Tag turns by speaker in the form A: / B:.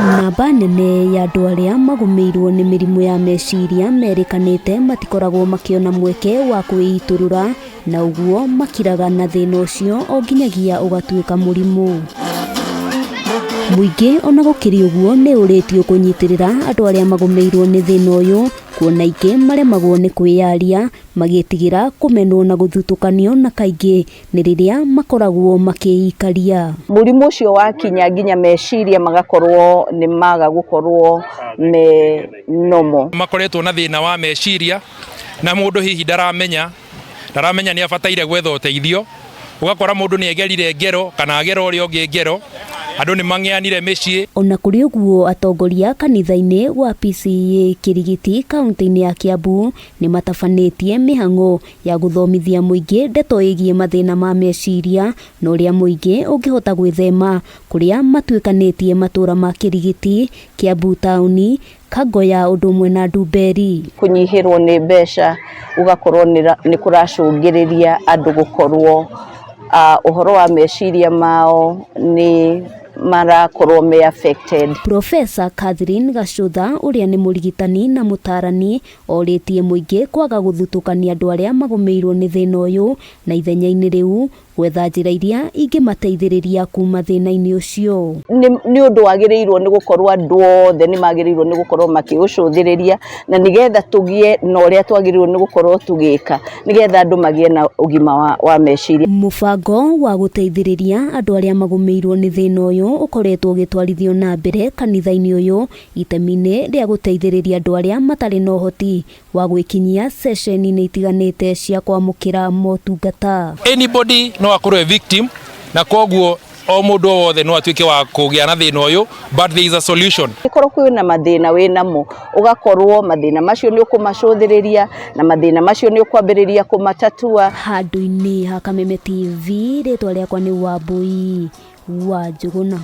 A: Namba nene ya andũ arĩa magumirwo nĩ mĩrimũ ya meciria merĩkanĩte matikoragwo makiona mweke wa kwĩitũrũra na ũguo makiraga na thĩna ũcio o nginyagia ũgatuĩka mũrimũ. Mũingĩ ona gũkĩrĩ ũguo nĩ ũrĩtio kũnyitĩrĩra andũ arĩa magumirwo nĩ thĩna ũyũ, kuona aingĩ maremagwo nĩ kwĩyaria magĩtigĩra kũmenwo na gũthutũkanio na kaingĩ nĩ rĩrĩa makoragwo makĩikaria.
B: Mũrimũ ũcio wakinya nginya meciria magakorwo nĩ maga gũkorwo me normal.
C: Makoretwo na thĩna wa meciria na mũndũ hihi ndaramenya nĩ abataire gwetha ũteithio, ugakora mũndũ nĩ agerire ngero kana agera ũrĩa ũngĩ ngero, andũ nĩ mang'eanire mĩciĩ. Ona
A: kũrĩ ũguo atongoria kanitha-inĩ wa PCEA Kĩrigiti kaunti-inĩ ya Kiambu nĩ matabanĩtie mĩhang'o ya gũthomithia mũingĩ ndeto ĩgiĩ mathĩna ma meciria na ũrĩa mũingĩ ũngĩhota gwĩthema, kũrĩa matuĩkanĩtie matũra ma Kĩrigiti, Kiambu taũni, Kangoya ũndũ ũmwe na Ndumberi.
B: Kũnyihĩrwo nĩ mbeca ugakorwo nĩ kũracũngĩrĩria andũ gũkorwo ũhoro wa meciria mao nĩ marakorwo me affected.
A: Professor Catherine Gacũtha ũrĩa nĩ mũrigitani na mũtarani orĩtie mũingĩ kwaga gũthutũkania andũ arĩa magumirwo nĩ thĩna ũyũ na ithenya-inĩ rĩu gwetha njĩra iria ingĩmateithĩrĩria kuma thĩna-inĩ ũcio.
B: Nĩ ũndũ wagĩrĩirwo nĩ gũkorwo andũ othe nĩ magĩrĩirwo nĩ gũkorwo makĩũcũthĩrĩria na nĩgetha tũgĩe na ũrĩa twagĩrĩirwo nĩ gũkorwo tũgĩka nĩgetha andũ magĩe na ũgima wa meciria.
A: Mũbango wa gũteithĩrĩria andũ arĩa magumirwo nĩ thĩna ũyũ ũkoretwo ũgĩtwarithio na mbere kanitha-inĩ ũyũ itemi-inĩ rĩa gũteithĩrĩria andũ arĩa matarĩ na ũhoti wa gwĩkinyia ceceni-inĩ itiganĩte cia kwamũkĩra motungata.
C: Anybody no akorwo victim na koguo o mũndũ wothe no atuĩke wa kũgĩa na thĩna ũyũ, but there is a solution.
B: Ĩkorwo kwĩna mathĩna wĩnamo ũgakorwo mathĩna macio nĩ ũkũmacũthĩrĩria na mathĩna macio nĩ ũkwambĩrĩria kũmatatua.
A: Handũ-inĩ ha Kameme TV, rĩtwa rĩakwa nĩ Wambui wa Njũgũna.